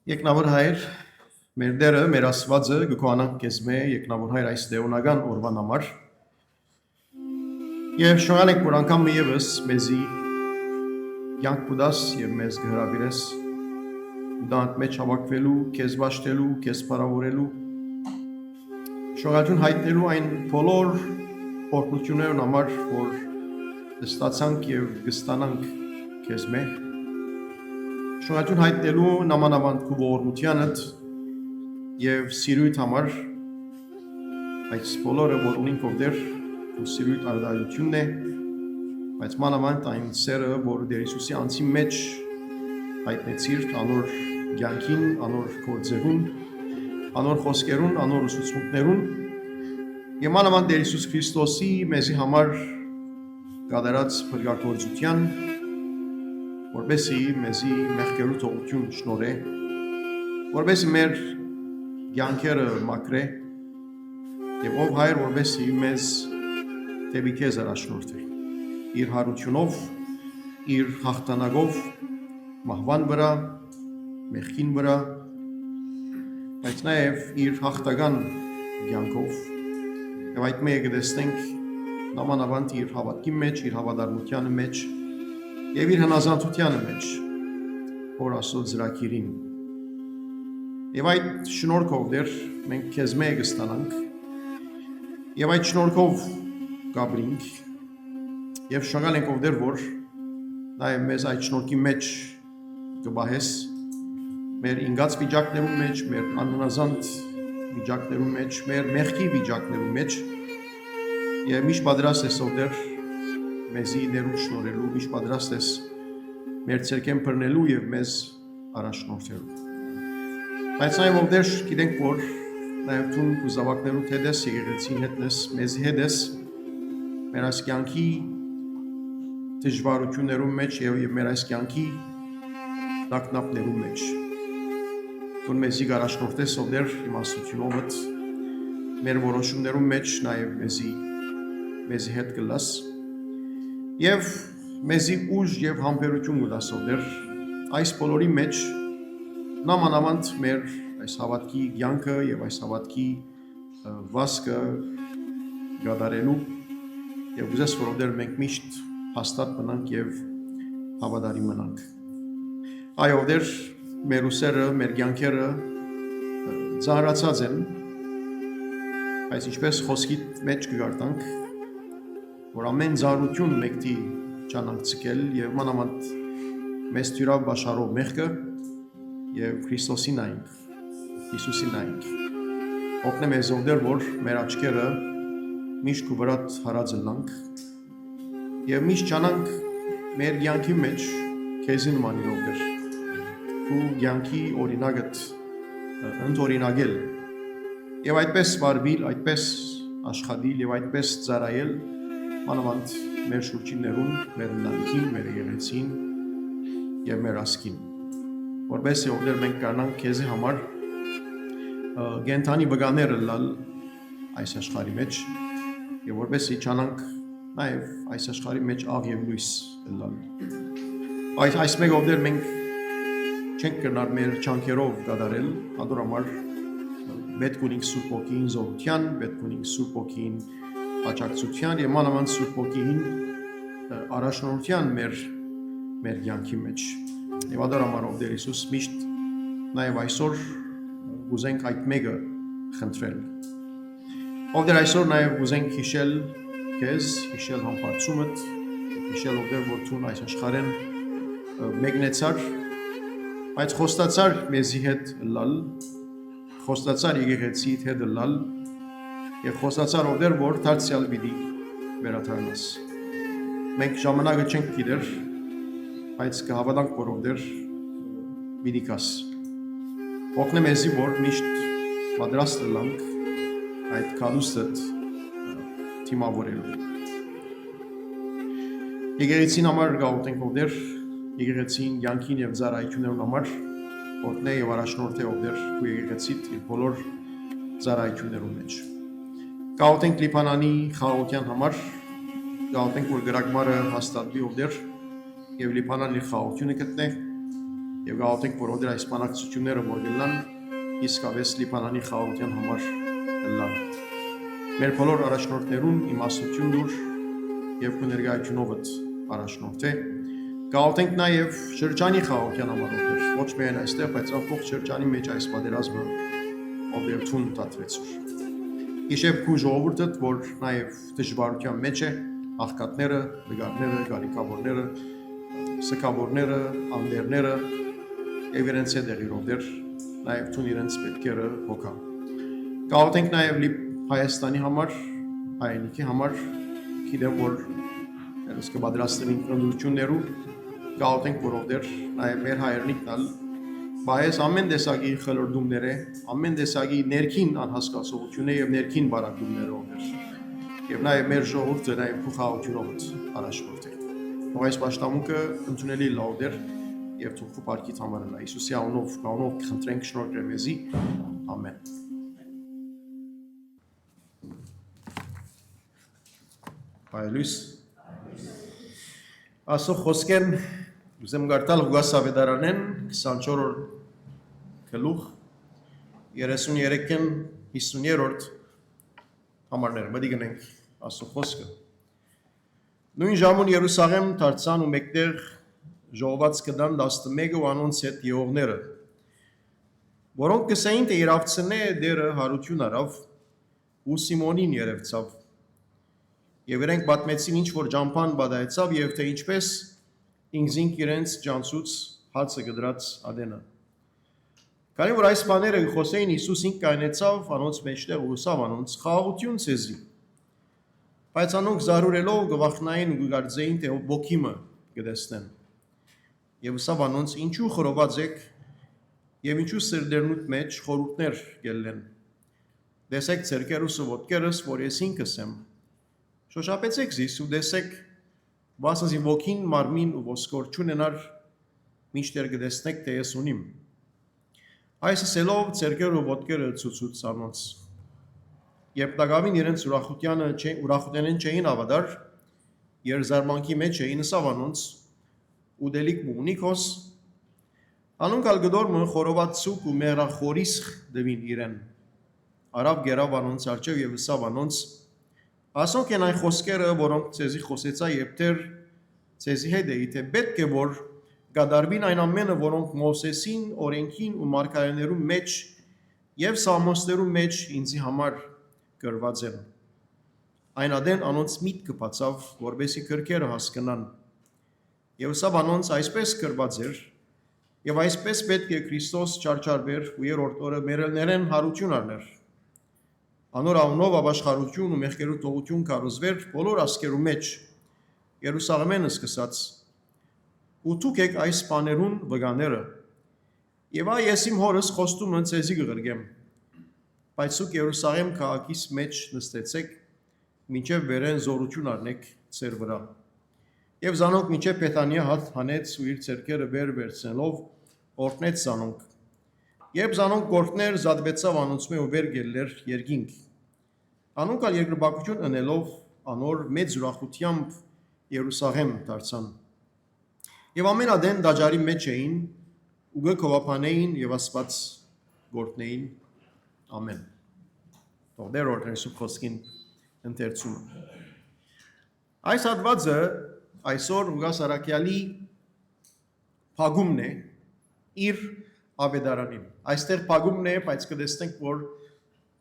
Եկնավոր հայր, մեր դերը, մեր ասվածը գկոանանք կեզ մե, եկնավոր հայր այս դեոնական օրվան համար և շնորհալ ենք, որ անգամ մի ևս մեզի կյանք կուտաս և մեզ կհրավիրես ուտանդ մեջ հավաքվելու, կեզ վաշտելու, կեզ փառավորելու, շնորհալություն հայտնելու այն բոլոր օրհնություններն համար, որ ստացանք և կստանանք կեզ մե, շնորհալություն հայտնելու նամանավանդ քո ողորմությանդ և սիրույթ համար, այս բոլորը, որ ունենք ովդեր, քո սիրույթ արդարությունն է, բայց մանավանդ այն սերը, որ Տեր Հիսուսի անձի մեջ հայտնեցիր անոր կյանքին, անոր գործերուն, անոր խոսքերուն, անոր ուսուցմունքներուն, և մանավանդ Տեր Հիսուս Քրիստոսի մեզի համար կատարած փրկագործության, որպեսզի մեզի մեղքերու թողություն շնորհե, որպեսզի մեր կյանքերը մաքրե, և ով հայր, որպեսզի մեզ դեպի քեզ առաջնորդի, իր հարությունով, իր հաղթանակով, մահվան վրա, մեղքին վրա, բայց նաև իր հաղթական կյանքով, և այդ մեկը կտեսնենք նամանավանդ իր հավատքի մեջ, իր հավատարմության մեջ, և իր հնազանդության մեջ, որ Աստծո ծրագիրին։ Եվ այդ շնորհքով դեր մենք քեզ մե կստանանք, և այդ շնորհքով կապրինք, և շնորհալ ենք ով դեր, որ նաև մեզ այդ շնորհքի մեջ կբահես, մեր ինգած վիճակներում մեջ, մեր անհնազանդ վիճակներում մեջ, մեր մեղքի վիճակներում մեջ, և միշտ պատրաստ ես ով դեր մեզի ներում շնորհելու, միշտ պատրաստ ես մեր ցերկեն բռնելու և մեզ առաջնորդելու։ Բայց նաև ով դեր գիտենք, որ նաև դու քո զավակներուդ հետ ես, եկեղեցին հետ ես, մեզի հետ ես, մեր այս կյանքի դժվարություններում մեջ և մեր այս կյանքի տագնապներում մեջ։ Դու մեզի առաջնորդես ով դեր իմաստությունովդ, մեր որոշումներում մեջ նաև մեզի հետ կլաս, և մեզի ուժ և համբերություն կտաս ով դեր այս բոլորի մեջ նամանավանդ մեր այս հավատքի կյանքը և այս հավատքի վասկը կատարելու և ուզես որ ով դեր մենք միշտ հաստատ մնանք և հավատարիմ մնանք։ Այո, ով դեր մեր ուսերը, մեր կյանքերը ծանրացած են, բայց ինչպես խոսքիդ մեջ կգարտանք, որ ամեն ծանրություն մեկտի ճանանք ցկել և մանավանդ մեզ թյուրավ բաշարով մեղքը և Քրիստոսին նայենք, Հիսուսին նայենք, օգնե մեզ ով դեր, որ մեր աչքերը միշտ քո վրա հարաձլանք և միշտ ճանանք մեր կյանքի մեջ քեզի նմանին ով դեր, քո կյանքի օրինակդ ընդօրինակել և այդպես վարվել, այդպես աշխատել և այդպես ծառայել մանավանդ մեր շուրջիններուն, մեր ընտանիքին, մեր եկեղեցին և մեր ազգին, որպեսզի ով դեր մենք կարողանանք քեզի համար գենթանի վգաները լալ այս աշխարհի մեջ եւ որովհետեւ ճանանք նաեւ այս աշխարհի մեջ աղ եւ լույս լալ այս մեկով դեր մենք չենք կրնար մեր չանքերով դադարել adorամար պետք ունենք Սուրբ Ոգին զորության պետք ունենք Սուրբ Ոգին աջակցության եւ մանավանդ Սուրբ Ոգին առաջնորդության մեր կյանքի մեջ եւ adorամար ով դեր Հիսուս միշտ նաեւ այսօր ուզենք այդ մեկը խնդրել ով դեր այսօր նաեւ ուզենք հիշել քեզ հիշել համբարձումդ հիշել ով դեր որ ցուն այս աշխարհեն մեկնեցար բայց խոստացար մեզի հետ լալ խոստացար եկեղեցիդ հետ լալ եւ խոստացար ով դեր որ դարձյալ պիտի վերադառնաս մենք ժամանակը չենք գիտեր բայց կհավատանք որ ով դեր պիտի կաս օգնե մեզի որ միշտ պատրաստ լանք այդ կալուստը թիմավորելու եկեղեցին համար գաղութենք ով դեր եկեղեցին յանքին եւ ծառայություններուն համար օրտնե եւ առաջնորդ է ով դեր ու եկեղեցիդ իր բոլոր ծառայություններուն մեջ գաղութենք Լիբանանի խաղաղության համար գաղութենք որ գրագմարը հաստատվի ով դեր եւ Լիբանանի խաղաղությունը գտնե եւ գաղութենք որ ով դեր այս բանակցությունները որ գլան իսկապես Լիբանանի խաղաղության համար լան մեր բոլոր առաջնորդներուն իմաստություն դուր եւ կներգայությունովդ առաջնորդ է գաղութենք նաեւ շրջանի խաղաղության համար ով դեր ոչ միայն այստեղ բայց ամբողջ շրջանի մեջ այս պատերազմը ով դեր ցուն տատվեցուր իշեւ քու ժողովուրդդ որ նաեւ դժվարության մեջ է աղքատները վգարները գարիկավորները սկավորները անդերները եւ իրենց դերերով դեր նաեւ ցուն իրենց պետքերը հոգա գաղութենք նաեւ Հայաստանի համար հայնիկի համար գիտեմ որ ես կպատրաստվենք ընտրություններու գաղութենք որով դեր նաև մեր հայրենիքն բայց ամեն տեսակի խլորդումներ է ամեն տեսակի ներքին անհասկացողություն է եւ ներքին բարակումներով դեր եւ նաև մեր ժողովուրդը նաև փոխհատությունով առաջնորդ է որ այս պաշտամունքը ընդունելի լավ դեր եւ թողու բարքից համար նա Հիսուսի անունով կանոնով խնդրենք շնորհ մեզի ամեն Այլույս ասո խոսքեն ուզեմ գարտալ Հուգաս Ավետարանեն 24-րդ գլուխ 33-ին 50-րդ համարները մտի գնենք ասո խոսքը նույն ժամուն Երուսաղեմ դարձան ու մեկտեղ ժողոված կդան 11 ու անոնց հետ եղողները որոնք կսեին թե իրավցնե դերը հարություն արավ ու Սիմոնին երևցավ Եվ իրենք պատմեցին ինչ որ ջամփան բադայեցավ եւ թե ինչպես ինքզինք իրենց ջանցուց հացը գդրած ադենը Քանի որ այս բաները խոսեին Հիսուսին կայնեցավ անոնց մեջտեղ ու սավ անոնց խաղաղություն ցեզի Բայց անոնք զարուրելով գվախնային ու գարձեին թե ոգիմը կդեսնեն Եվ սավ անոնց ինչու խորոված եք եւ ինչու սրդերնուտ մեջ խորհուրդներ գելեն Դեսեք ցերկերուս ու ոտքերս որ ես ինքս եմ Շոշափեցեք զիս ու դեսեք, վասնզի ոգին մարմին ու ոսկոր չունենար, մինչդեռ կտեսնեք, թե ես ունիմ։ Այս ասելով ցերկերը ու ոտքերը ցուցուց անոնց։ Երբ դակավին իրենց ուրախությանեն չէին ավադար, երզարմանքի մեջ էին սավ անոնց, ու դելիք մունիքոս, անոնք ալգդորմը խորոված սուկ ու մեղրախորիսխ դվին իրեն։ Արավ գերավ անոնց արջև և սավ անոնց, Ասոնք են այն խոսքերը, որոնք ցեզի խոսեցա երբեր ցեզի հետ էի, թե պետք է որ գադարվին այն ամենը, որոնք Մովսեսին, օրենքին ու մարգարեներու մեջ եւ սամոսներու մեջ ինձի համար գրված են։ Այն ադեն անոնց միտքը բացավ, որբեսի քրքերը հասկանան։ Եվ սա անոնց այսպես գրված էր, եւ այսպես պետք է Քրիստոս չարչարվեր ու երրորդ օրը մերելներեն հարություն առներ։ Անոր անունով ապաշխարություն ու մեղքերու թողություն կառուցվեր բոլոր ազգերու մեջ Երուսաղեմեն սկսած ու դուք եք այս բաներուն վկաները եւ այ ես իմ հորս խոստումը ցեզի կգրգեմ բայց դուք Երուսաղեմ քաղաքից մեջ նստեցեք մինչև վերեն զորություն առնեք ձեր վրա եւ զանոք մինչև Պետանիա հատ հանեց ու իր ցերկերը վեր վերցնելով օրհնեց զանոնք Երբ զանոնք գործներ զատվեցավ անոնցմե ու վեր գելներ երկինք։ Անոնք ալ երկրպագություն ընելով անոր մեծ ուրախությամբ Երուսաղեմ դարձան։ Եվ ամեն ադեն դաջարի մեջ էին ու գկովապանեին եւ Աստված գործնեին։ Ամեն։ Թող դեր օրդերսու խոսքին ընթերցումը։ Այս հատվածը այսօր Ուգաս Արաքյալի փագումն է իր ավետարանին։ Այստեղ փագումն է, բայց կտեսնենք, որ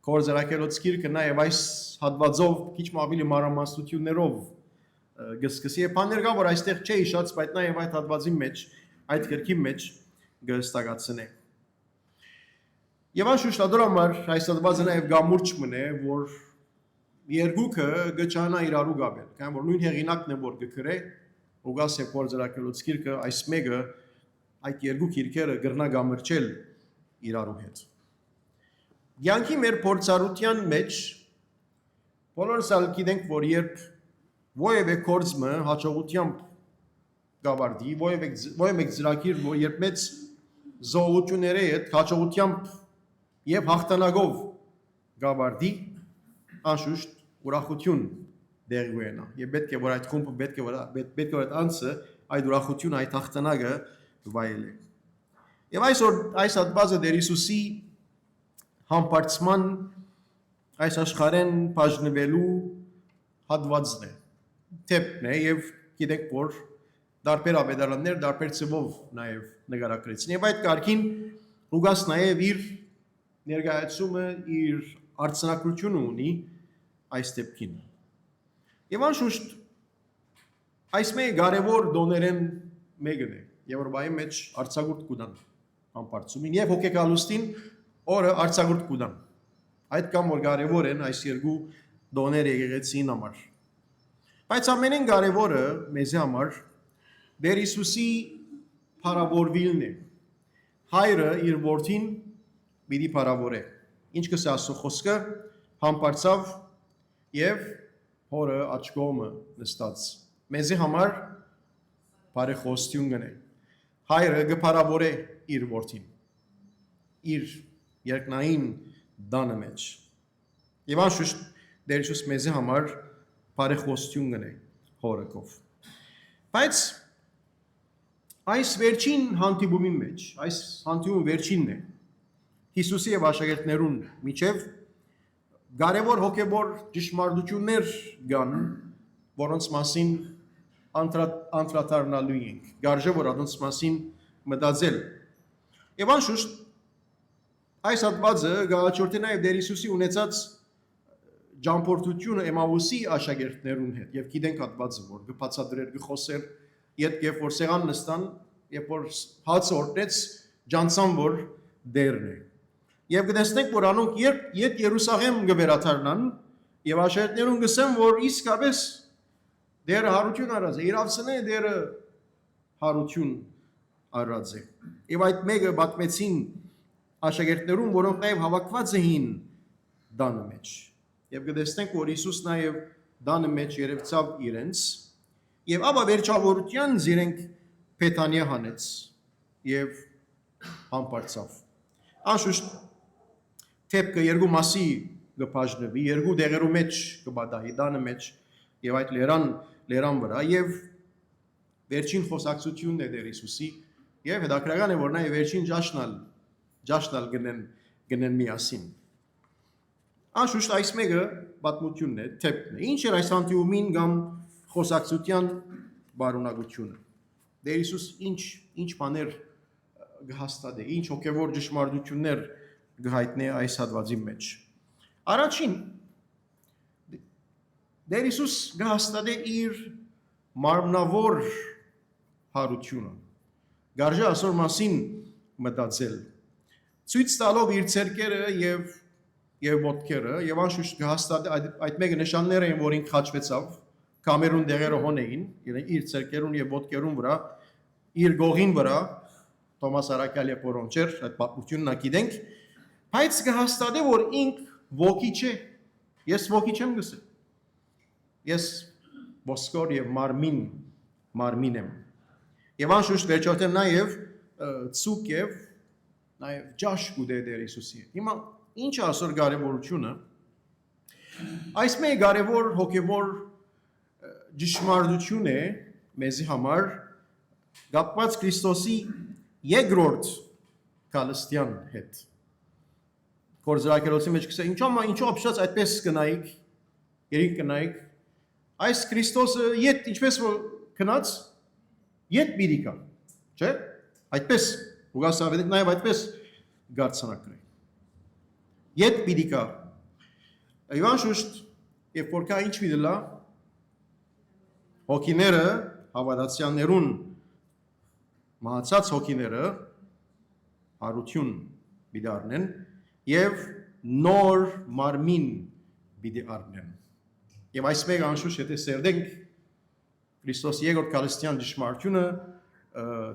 Կորզարակելոց գիրքը նաև այս հատվածով քիչ ավելի մանրամասնություններով գսկսի է բաներ կա, որ այստեղ չէ հիշած, բայց նաև այդ հատվածի մեջ, այդ գրքի մեջ գստակացնե։ Եվ անշուշտ համար այս հատվածը նաև գամուրջ մնե, որ երկուքը գճանա իրարու գաբել, կամ որ նույն հեղինակն է որ գկրե, Ուգաս եւ Կորզարակելոց գիրքը այս մեկը այդ երկու քիրքերը գրնա գամրջել իրարու հետ։ Յանքի մեր փորձառության մեջ բոլորս ալ գիտենք, որ երբ ովևէ կորձը հաջողությամբ գավարդի, ովևէ ծրագիր, որ երբ մեծ զոհությունների հետ հաջողությամբ եւ հաղթանակով գավարդի, անշուշտ ուրախություն դեղի ունենա։ Եվ պետք է որ այդ խումբը պետք է որ այդ անձը այդ ուրախությունը, այդ հաղթանակը վայելի։ Եվ այսօր այս հատվածը Տեր Հիսուսի համբարձման այս աշխարհեն բաժնվելու հատվածն է, թեփն է եւ գիտեք որ դարբեր ավետարաններ դարբեր ծավով նաեւ նկարագրեցին եւ այդ կարգին Լուկաս նաեւ իր ներկայացումը իր արձանագրությունը ունի այս դեպքին։ Եվ անշուշտ այս մեկ կարևոր դոներեն մեկն է եւ որ բայ մեջ արցագուրտ կուտան համբարձումին եւ հոգեկալուստին օրը արցագուրտ կուտան այդ կամ որ կարևոր են այս երկու դոները եկեղեցին համար բայց ամենին կարևորը մեզ համար Տեր Հիսուսի փառավորվելն է հայրը իր որդին պիտի փառավորե ինչ կսա ասո խոսքը համբարձավ եւ հորը աչքոմը նստած մեզի համար բարեխոսություն գնե հայրը գփառավորե իր որդին իր երկնային դանը մեջ եւ անշուշտ Տեր Հիսուս մեզի համար բարեխոսություն գնե հորը բայց այս վերջին հանդիպումի մեջ այս հանդիպումը վերջինն է Հիսուսի եւ աշակերտներուն միջև կարևոր հոգեբոր ճշմարտություններ կան որոնց մասին անդրադառնալու ենք գարժե որ անոնց մասին մտածել եւ անշուշտ այս հատվածը գաղաչորդի նաեւ Տեր Հիսուսի ունեցած ջամփորդությունը Էմաուսի աշակերտներուն հետ եւ գիտենք հատվածը որ գբացադրեր գխոսեր երբ որ սեղան նստան երբ որ հաց օրտնեց ջանցան որ դերն է եւ գտեսնենք որ անոնք երբ Երուսաղեմ գվերաթարնան եւ աշակերտներուն գսեն որ իսկապես դերը հարություն արած է իրավսնե դերը հարություն արած է եւ այդ մեկը բացմեցին աշակերտներուն որոնք նաեւ հավաքված էին դանը մեջ եւ գտեսնենք որ Հիսուս նաեւ դանը մեջ երևցավ իրենց եւ ապա վերջավորության իրենք Փեթանիա հանեց եւ համբարձավ անշուշտ թեփքը երկու մասի գբաժնվի երկու դեղերու մեջ կբադահի դանը մեջ եւ այդ լերան վրա եւ վերջին խոսակցությունն է Տեր Հիսուսի եւ հետաքրական է որ նա վերջին ճաշնալ գնեն միասին անշուշտ այս մեկը պատմությունն է թեփն է ինչ էր այս հանդիպումին կամ խոսակցության բարունակությունը Տեր Հիսուս ինչ բաներ գհաստատե ինչ հոգեվոր ճշմարտություններ գհայտնե այս հատվածի մեջ առաջին Տեր Հիսուս գհաստատե իր մարմնավոր հարությունը գարժե ասոր մասին մտածել ցույց տալով իր ցերկերը եւ ոտքերը եւ անշուշտ գհաստատե այդ մեկը նշանները են որին խաչվեցավ կամերուն դեղերը հոնեին իր ցերկերուն եւ ոտքերուն վրա իր գողին վրա Թոմաս Արաքյալի պորոնչեր այդ պատմությունն ակիդենք բայց կհաստատե որ ինք ոգի չէ ես ոգի չեմ գսել ես ոսկոր եւ մարմին եմ եւ անշուշտ վերջորդ նաեւ ցուկ եւ նաև ճաշ կուտե Տեր Հիսուսի հետ։ Հիմա ինչ ասոր կարևորությունը այս մեկ կարևոր հոգևոր ճշմարտություն է մեզի համար կապված Քրիստոսի երկրորդ քալստյան հետ։ Գործարքելոցի մեջ կսե ինչու ապշած այդպես կնայիք, երիկ կնայիք, այս Քրիստոսը ետ ինչպես որ քնած ետ պիտի կա, չէ՞։ Այդպես ուղղակի ավետիք նաև այդպես գարցանակրի։ Ետ պիտի կա։ Իվան շուշտ երբ որ կա ինչ պիտի լա հոգիները հավատացյալներուն մահացած հոգիները հարություն պիտի առնեն եւ նոր մարմին պիտի առնեն։ Եվ այս մեկ անշուշտ եթե սերդենք Քրիստոս երկրորդ քալստյան ճշմարտությունը,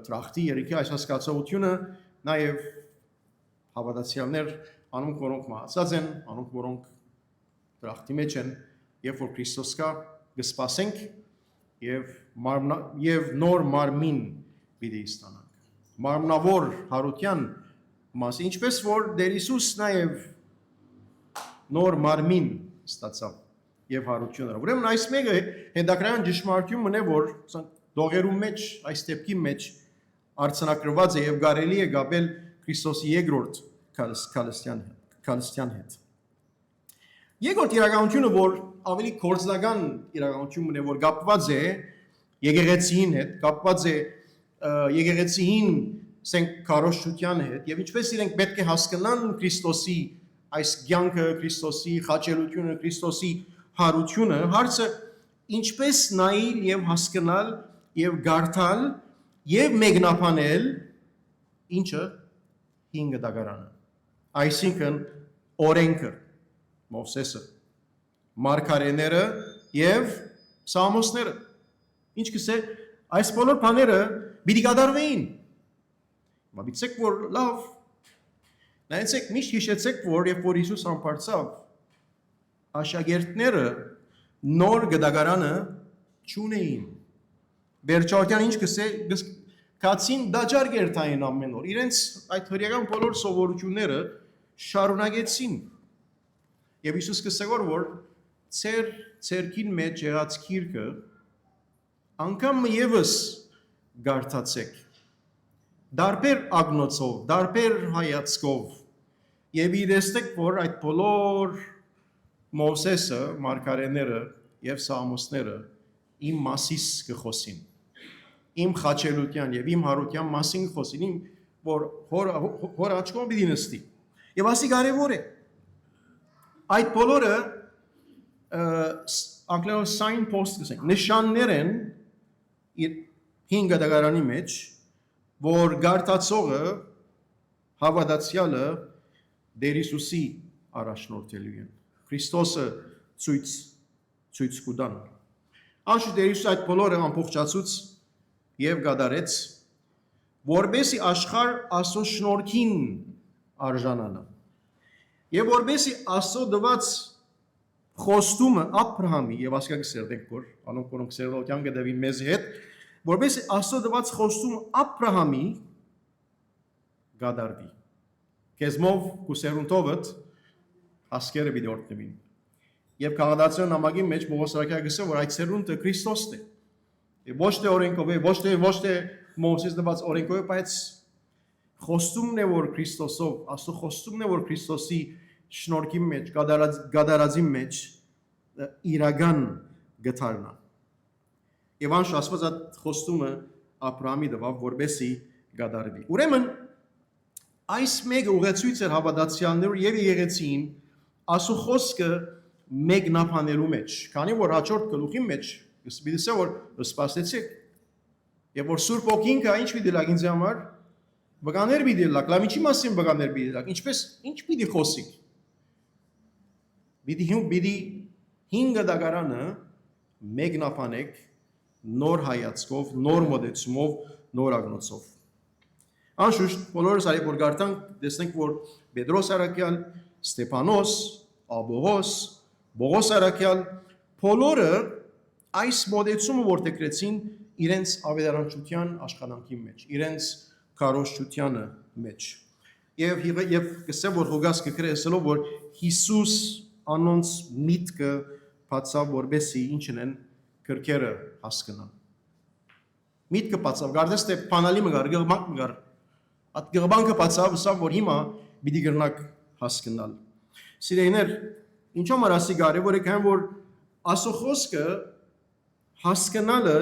տրախտի երիքի այս հասկացողությունը, նաև հավատացյալներ, անոնք որոնք մահացած են, անոնք որոնք տրախտի մեջ են, երբ որ Քրիստոս կա, կսպասենք եւ նոր մարմին պիտի ստանանք։ Մարմնավոր հարության մասը, ինչպես որ Տեր Հիսուս նաև նոր մարմին ստացավ եւ հարությունները։ Ուրեմն այս մեկը հետաքրքրական ճշմարտություն է, որ դողերու մեջ, այս դեպքի մեջ արցանակրված է եւ կարելի է գաբել Քրիստոսի երկրորդ քալստյան հետ։ Երկրորդ իրականությունը, որ ավելի կորձնական իրականություն է, որ կապված է եկեղեցին հետ, կապված է եկեղեցին սենք քարոշչության հետ եւ ինչպես իրենք պետք է հասկանան Քրիստոսի այս կյանքը, Քրիստոսի խաչելությունը, Քրիստոսի հարությունը, հարցը ինչպես նայել եւ հասկանալ եւ գարթալ եւ մեկնաբանել ինչը 5 դագարանը, այսինքն օրենքը, Մովսեսը, մարգարեները եւ Սամոսները։ Ինչ կսե այս բոլոր բաները պիտի կատարվեին։ Մաբիցեք որ լավ, նայեցեք միշտ հիշեցեք որ երբ որ Հիսուս ամբարձավ աշակերտները նոր գդագարանը չունեին։ Վերջարդյան ինչ կսե կացին դաջար գերտային ամեն օր։ Իրենց այդ հրեական բոլոր սովորությունները շարունակեցին։ Եվ Հիսուս կսեգոր որ ցերքին մեջ եղած քիրքը անգամ եւս գարտացեք։ Դարբեր ագնոցով, դարբեր հայացքով եւ իրեստեք որ այդ բոլոր Մովսեսը, մարգարեները եւ Սամոսները իմ մասիս կխոսին։ Իմ խաչելության եւ իմ հարության մասին խոսին, իմ որ հոր աչքով պիտի նստի։ Եվ ասի կարևոր է։ Այդ բոլորը անգլերեն signpost կսենք, նշաններ են իր 5 դագարանի մեջ, որ գարտացողը հավատացյալը Տեր Հիսուսի առաջնորդելու են։ Քրիստոսը ցույց կտան։ Անշուշտ Տեր Հիսուսը այդ բոլորը ամբողջացուց եւ գադարեց, որբեսի աշխարհ Աստծո շնորհքին արժանանա։ Եվ որբեսի Աստծո դված խոստումը Աբրահամի եւ ասկա կսերդենք որ անոնք որոնք սերդոքյան գդավին մեզ հետ, որբեսի Աստծո դված խոստումը Աբրահամի գադարվի։ Քեզմով կուսերունտովդ ասկերը պիտի օրտնվին։ Եվ քաղաքացիական նամակի մեջ Պողոս Արաքյալը գսե որ այդ սերունդը Քրիստոսն է։ Եվ ոչ թե օրենքով, ոչ թե Մովսես դված օրենքով, բայց խոստումն է որ Քրիստոսով, Աստծո խոստումն է որ Քրիստոսի շնորհքի մեջ, գադարածի մեջ իրական գտարնա։ Եվ անշ ասված այդ խոստումը Աբրահամի դվավ որբեսի գադարվի։ Ուրեմն այս մեկը ուղեցույց էր հավատացյալներու եւ եկեղեցին Աստծո խոսքը մեկնաբանելու մեջ, քանի որ հաջորդ գլուխի մեջ գսպիդիսը որ սպասեցիք եւ որ Սուրբ Օգին կա ինչ պիտի լագ ինձ համար բգաներ պիտի լագ, լավ ինչի մասին բգաներ պիտի լագ, ինչպես ինչ պիտի խոսիկ։ Պիտի 5 դագարանը մեկնաբանեք նոր հայացքով, նոր մոտեցումով, նոր ագնոցով։ Անշուշտ բոլորս արի որ գարտանք, տեսնենք որ Պետրոս Արաքյալ, Ստեփանոս, Աբողոս, Բողոս Արաքյալ բոլորը այս մոտեցումը որտեղեցին իրենց ավետարանչության աշխատանքի մեջ, իրենց քարոզչությանը մեջ։ եւ գսե որ հոգաս կկրեսելով որ Հիսուս անոնց միտքը բացավ որբեսի ինչն են քրքերը հասկանան միտքը բացավ գարդես թե փանալի մգար գղմանք մգար at գղմանքը բացավ սա որ հիմա պիտի գրնակ հասկանալ սիրեներ ինչու մարասի կարևոր է քան որ ասո խոսքը հասկանալը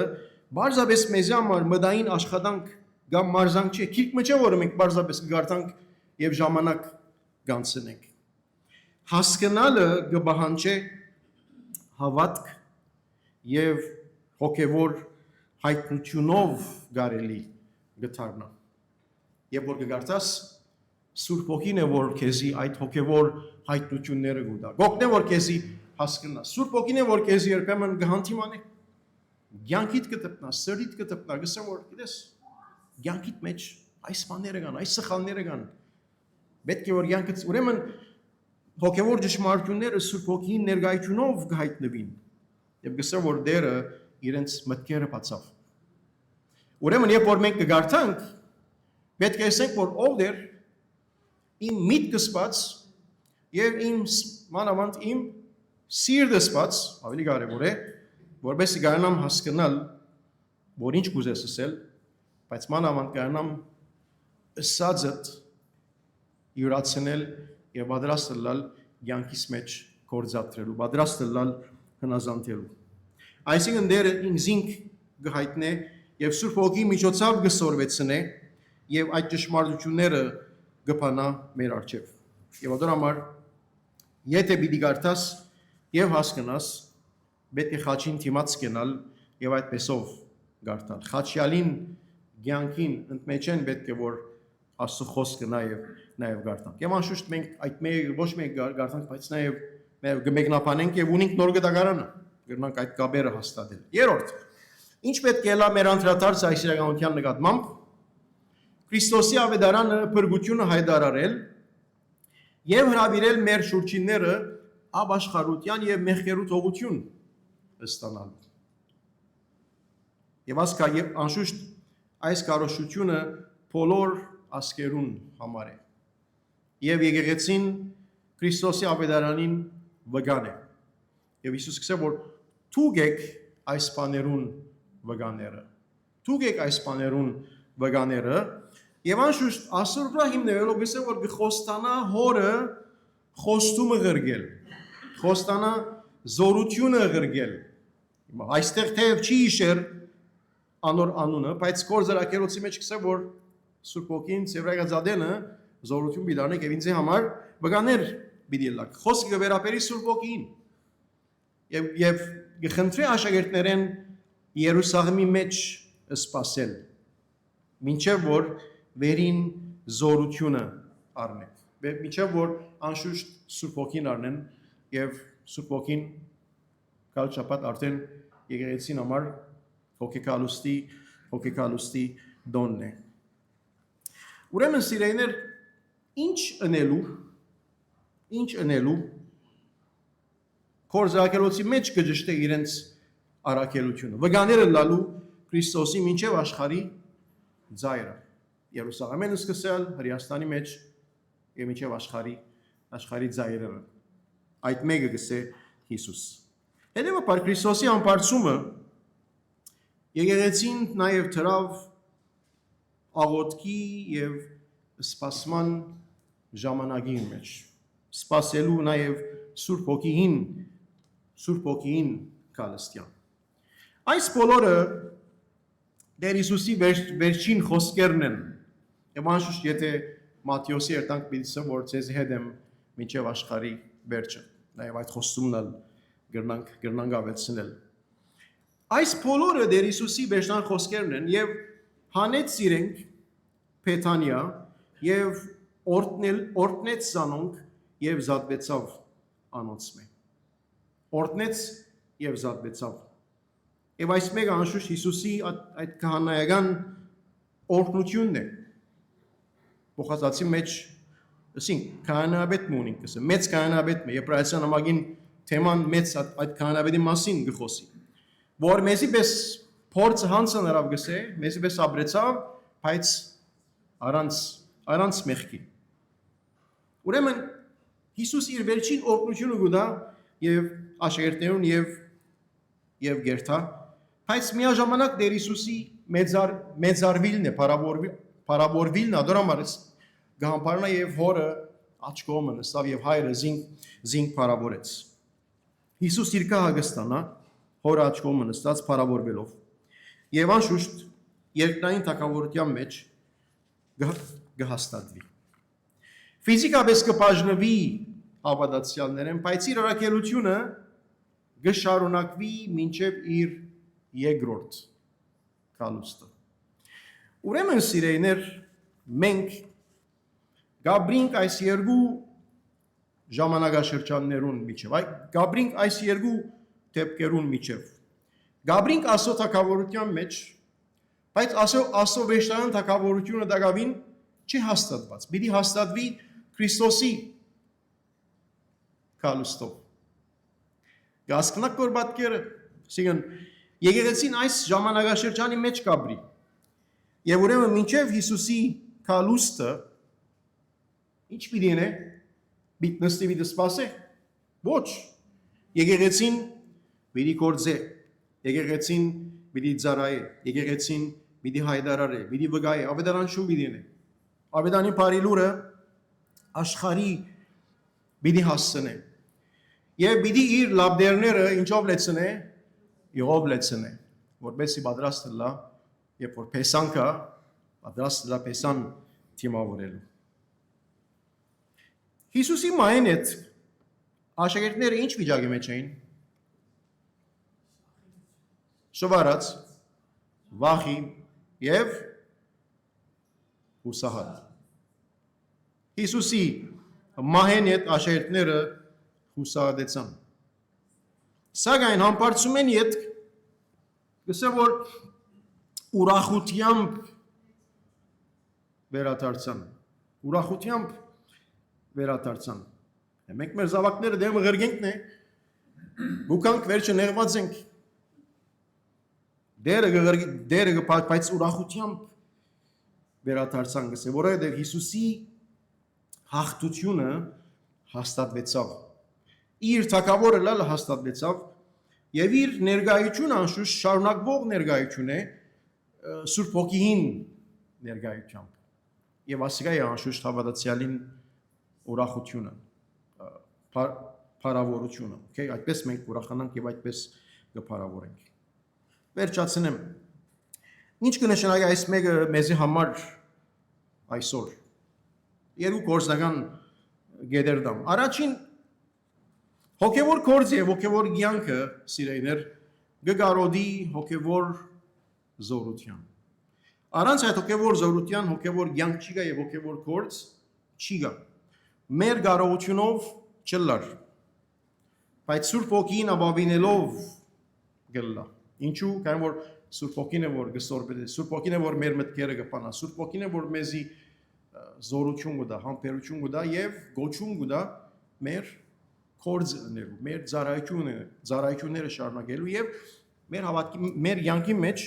բարձրապես մեզ համար մտային աշխատանք կամ մարզանք չէ քիք մը չէ որ մենք բարձրապես կգարտանք եւ ժամանակ գանցնենք հասկանալը կբահանջի հավատք եւ հոգեվոր հայտնությունով գարելի գտարնա եւ որ կգարտաս Սուրբ ոգին է որ քեզի այդ հոգեվոր հայտնությունները գուտա գողն է որ քեզի հասկանա Սուրբ ոգին է որ քեզի երբեմն գհանտիմանե Գյանքիդ կտպնա, սրիդ կտպնա, գսեմ որ գիտես, գյանքիդ մեջ այս բաները կան, այս սխալները կան։ Պետք է որ գյանքից ուրեմն հոգևոր ճշմարտությունները Սուրբ ոգին ներկայությունով կհայտնվին։ Եվ գսեմ որ դերը իրենց մտքերը բացավ։ Ուրեմն երբ որ մենք կգարտանք, պետք է ասենք որ ով դեր իմ միտքը սպած եւ իմ մանավանդ իմ սիրտը սպած, ավելի կարևոր է որբեսի գարնամ հասկանալ, որ ինչ կուզես ասել, բայց մանավանդ գարնամ ըսածդ յուրացնել եւ պատրաստ լալ յանքիս մեջ գործադրելու, պատրաստ լալ հնազանդելու։ Այսինքն դերը ինձինք գհայտնե եւ Սուրբ ոգի միջոցով գսորվեցնե եւ այդ ճշմարտությունները գփանա մեր առջեւ։ Եվ ադոր համար եթե պիտի գարտաս եւ հասկանաս պետք է խաչին թիմաց կենալ եւ այդպեսով գարտալ։ Խաչյալին գյանքին ընդմեջեն պետք է որ Աստծո խոսքը նաեւ գարտանք։ Եվ անշուշտ մենք այդ ոչ մեկ գարտանք, բայց նաեւ գմեկնաբանենք եւ ունենք նոր գտակարանը, գրնանք այդ կաբերը հաստատել։ Երրորդ, ինչ պետք է լա մեր անդրադարձ այս իրականության նկատմամբ Քրիստոսի ավետարանը փրկությունը հայտարարել եւ հրավիրել մեր շուրջինները ապաշխարության եւ մեղքերու թողություն ստանալ։ Եվ անշուշտ այս կարոշությունը բոլոր ասկերուն համար է։ Եվ եկեղեցին Քրիստոսի ավետարանին վգան է։ Եվ Հիսուս գսե որ թուգեք այս բաներուն վգաները։ Թուգեք այս բաներուն վգաները եւ անշուշտ Աստծո վրա հիմնվելով գսե որ գխոստանա հորը խոստումը ղրգել։ Խոստանա զորությունը ղրգել։ Այստեղ թեև չի իշեր անոր անունը, բայց կորզարակերոցի մեջ գսե որ Սուրբ ոգին Սևրայգազադենը զորություն բիլարնեք եւ ինձի համար վգաներ բիդիլակ։ Խոսքը վերապերի Սուրբ ոգին։ Եվ գխնդրի աշակերտներեն Երուսաղեմի մեջ սպասել։ Մինչև որ վերին զորությունը առնեն։ Մինչև որ անշուշտ Սուրբ ոգին առնեն եւ Սուրբ ոգին կալ շաբաթ արդեն եկեղեցին համար հոգեկալուստի դոնն է։ Ուրեմն սիրեիներ ինչ ընելու կորզակերոցի մեջ կջշտե իրենց առաքելությունը։ Վգաները լալու Քրիստոսի մինչև աշխարհի ձայրը։ Երուսաղեմեն սկսել Հրեաստանի մեջ եւ մինչև աշխարհի ձայրը։ Այդ մեկը գսե Հիսուս։ Հետևաբար Քրիստոսի ամբարձումը եկեղեցին նաև դրավ աղոթքի եւ սպասման ժամանակի մեջ։ Սպասելու նաև Սուրբ ոգին կալստյան։ Այս բոլորը Տեր Հիսուսի վերջին խոսքերն են։ Եվ անշուշտ եթե Մատթեոսի երտանք պիտի որ ցեզ հետ եմ մինչև աշխարհի վերջը։ Նաև այդ խոստումն գրնանք ավելցնել։ Այս բոլորը Տեր Հիսուսի վերջնան խոսքերն են եւ հանեց իրենք Փեթանիա եւ օրտնեց զանոնք եւ զատվեցավ անոնցմե։ Օրտնեց եւ զատվեցավ։ Եվ այս մեկը անշուշտ Հիսուսի այդ քահանայական օրհնությունն է։ Բոխազացի մեջ ասին քահանայապետն ունենք, ասեմ մեծ քահանայապետն է, Եբրայեցյան համագին թեման մեծ այդ քահանայապետի մասին գխոսի։ Որ մեզի պես փորձը հանցան հրավ գսե, մեզի պես ապրեցավ, բայց առանց մեղքի։ Ուրեմն Հիսուս իր վերջին օրհնությունը գուտա եւ աշակերտներուն եւ գերտա, բայց միաժամանակ Տեր Հիսուսի մեծարվիլն է, parabորվիլն է, դրամարս գամբարնա եւ հորը աչքոմը նստավ եւ հայրը զինք parabորեց։ Հիսուս իր կահագստանա հորը աչքոմը նստած parabորվելով եւ անշուշտ երկնային թակավորության մեջ գհաստատվի։ Ֆիզիկապես կբաժնվի հավատացյալներեն, բայց իր առաքելությունը գշարունակվի մինչև իր երկրորդ կալուստը։ Ուրեմն սիրեիներ, մենք գաբրինք այս երկու ժամանակաշրջաններուն միջև, գաբրինք այս երկու դեպքերուն միջև, գաբրինք Աստծո թագավորության մեջ, բայց Աստծո վեշտարան թագավորությունը դակավին չի հաստատված, պիտի հաստատվի Քրիստոսի կալուստով։ Գասկնակ որ պատկերը, սիգն եկեղեցին այս ժամանակաշրջանի մեջ կաբրի։ Եվ ուրեմն մինչև Հիսուսի կալուստը ինչ պիտի είναι, պիտի նստի պիտի սպասե։ Ոչ։ Եկեղեցին պիտի գործե, եկեղեցին պիտի ծառայե, եկեղեցին պիտի հայտարարե, պիտի վկայե, ավետարանչու պիտի είναι։ Ավետանի բարի լուրը աշխարհի պիտի հասցնե։ Եվ պիտի իր լաբդերները ինչով լեցնե, եղով լեցնե, որպեսզի պատրաստ լա, երբ որ փեսան կա, պատրաստ լա փեսան թիմավորելու։ Հիսուսի մահին հետ աշակերտները ինչ վիճակի մեջ էին։ Շվարած, վախի եւ հուսահատ։ Հիսուսի մահին հետ աշակերտները հուսահատեցան։ Սակայն համբարձում են յետ գսե որ ուրախությամբ վերադարձան։ Մենք մեր զավակները դեմը ղրգենքն է, գուկանք վերջը նեղված ենք, դերը բայց ուրախությամբ վերադարձան գսե, որովհետև Հիսուսի հաղթությունը հաստատվեցավ, իր թագավորը լալ հաստատվեցավ եւ իր ներկայությունը անշուշտ շարունակվող ներկայություն է Սուրբ Հոգին ներկայությամբ եւ ասիկա է անշուշտ հավատացյալին ուրախությունը փառավորությունը okay այդպես մենք ուրախանանք եւ այդպես կփառավորենք վերջացնեմ ինչ կնշանակի այս մեկը մեզի համար այսօր երկու գործնական գեդեր դամ առաջին հոգևոր գործ եւ հոգևոր կյանքը սիրեիներ գգարոդի հոգևոր զորության առանց այդ հոգևոր զորության հոգևոր կյանք չի գա եւ հոգևոր գործ չի գա մեր կարողությունով չլար բայց Սուրբ Հոգին ապավինելով գլա ինչու կան որ Սուրբ Հոգին է որ գսորբել Սուրբ Հոգին է որ մեր մտքերը կփանա Սուրբ Հոգին է որ մեզի զորություն կտա համբերություն կտա եւ գոչում կտա մեր կորձներու, մեր ծառայությունները շարունակելու եւ մեր հավատքի մեր յանքի մեջ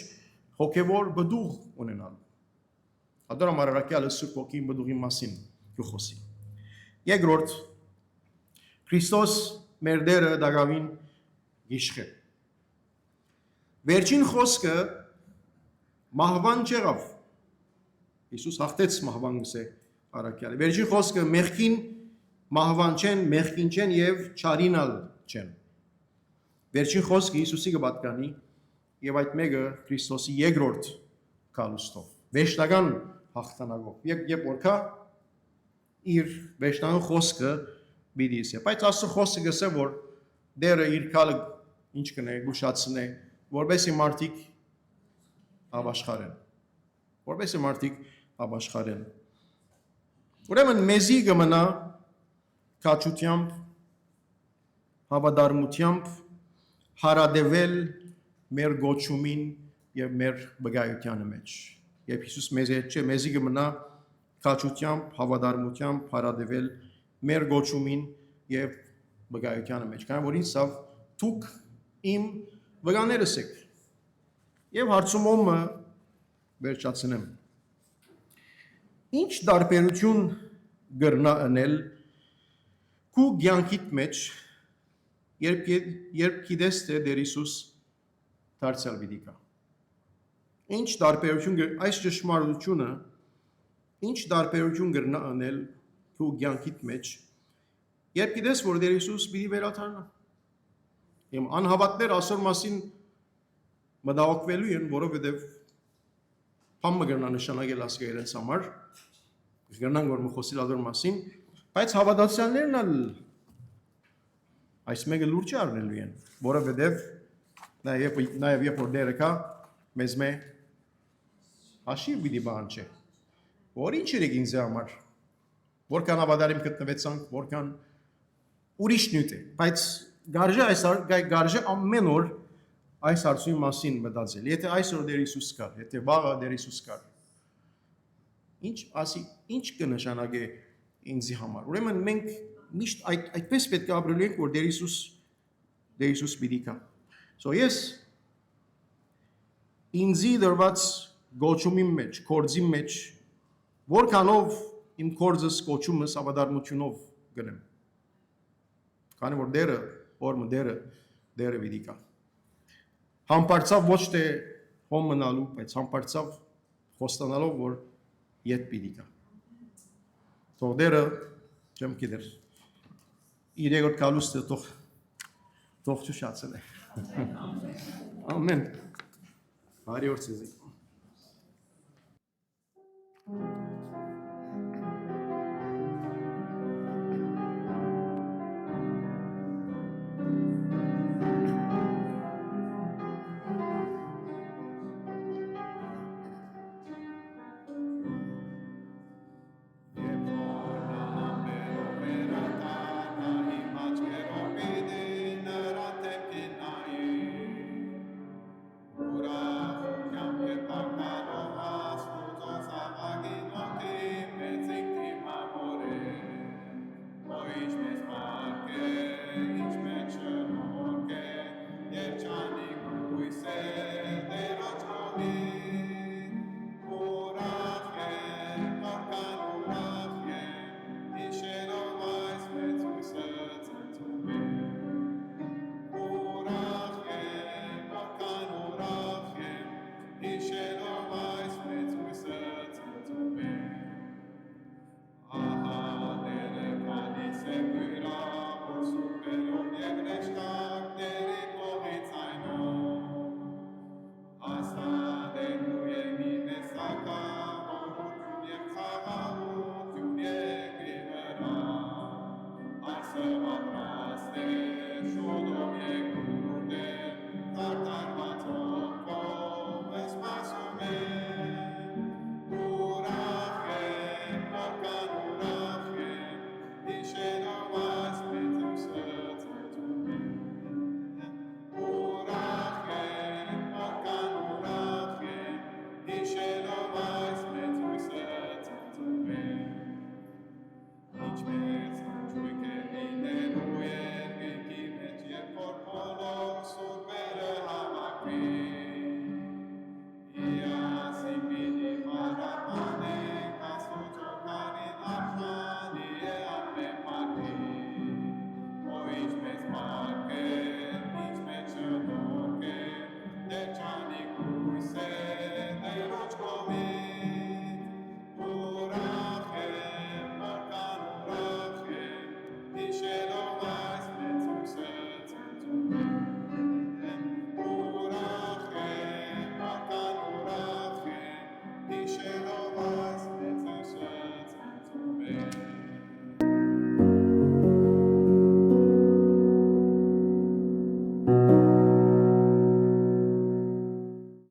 հոգեվոր բդուղ ունենալ։ Ադորա մարարակյալը Սուրբ Հոգին բդուղի մասին կխոսի։ Երկրորդ Քրիստոս մեր դերը դակավին իշխե։ Վերջին խոսքը մահվան չեղավ։ Հիսուս հաղթեց մահվան գսե արակյալը։ Վերջին խոսքը մեղքին մահվան չեն, մեղքին չեն եւ չարինալ չեն։ Վերջին խոսքը Հիսուսի կպատկանի եւ այդ մեկը Քրիստոսի երկրորդ կալուստով։ Վեշտական հաղթանակով։ Երբ որքա իր վեշտական խոսքը պիտի ասի։ Բայց Աստծո խոսքը գսե որ դերը իր կալը ինչ կնե, գուշացնե, որովհետեւ մարդիկ ապաշխարեն։ Ուրեմն մեզի կմնա քաջությամբ, հավատարմությամբ հարադեվել մեր գոչումին եւ մեր բգայությանը մեջ։ Երբ Հիսուս մեզ հետ չէ, մեզի կմնա քաջությամբ, հավատարմությամբ հարադեվել մեր գոչումին եւ բգայությանը մեջ։ Քանի որ ինձ դուք իմ վգաներս եք։ Եվ հարցումոմը վերջացնեմ։ Ինչ տարբերություն գրնա անել քու ցանկիտ մեջ երբ գիտես թե Տեր Հիսուս դարձյալ պիտի գա։ Ինչ տարբերություն այս ճշմարտությունը ինչ տարբերություն կրնա անել քու ցանկիտ մեջ երբ գիտես որ Տեր Հիսուս պիտի վերադառնա։ Իմ անհավատներ ասոր մասին մտահոգվելու են, որովհետև փամը կրնա նշանակել ասկա իրենց համար, կրնան որ խոսել ադոր մասին, բայց հավատացյալներն ալ այս մեկը լուրջ առնելու են, որովհետև նաև երբ որ դերը կա, մեզ մե հաշիվ պիտի բանջե, որ ինչ երեք ինձ համար, որքան հավատարիմ գտնվեցանք, որքան ուրիշ նյութ է, բայց գարժե ամեն օր այս հարցի մասին մտածել, եթե այսօր Տեր Հիսուս կար, եթե վաղը Տեր Հիսուս կար, ինչ կնշանակե ինձի համար, ուրեմն մենք միշտ այդպես պետք է ապրելու ենք, որ Տեր Հիսուս պիտի կա, so ես ինձի դրված գոչումի մեջ, կորձի մեջ, որքանով իմ կորձս կոչումս հավատարմությունով գնեմ, քանի որ դերը, օրմը դերը պիտի կա, համբարձավ ոչ թե հոմ մնալու, բայց համբարձավ խոստանալով, որ ետ պիտի կա, թող դերը, չեմ գիտեր, իր եկոտ կալուստը թող չուշացել է, ամեն, հարի օր ցեզի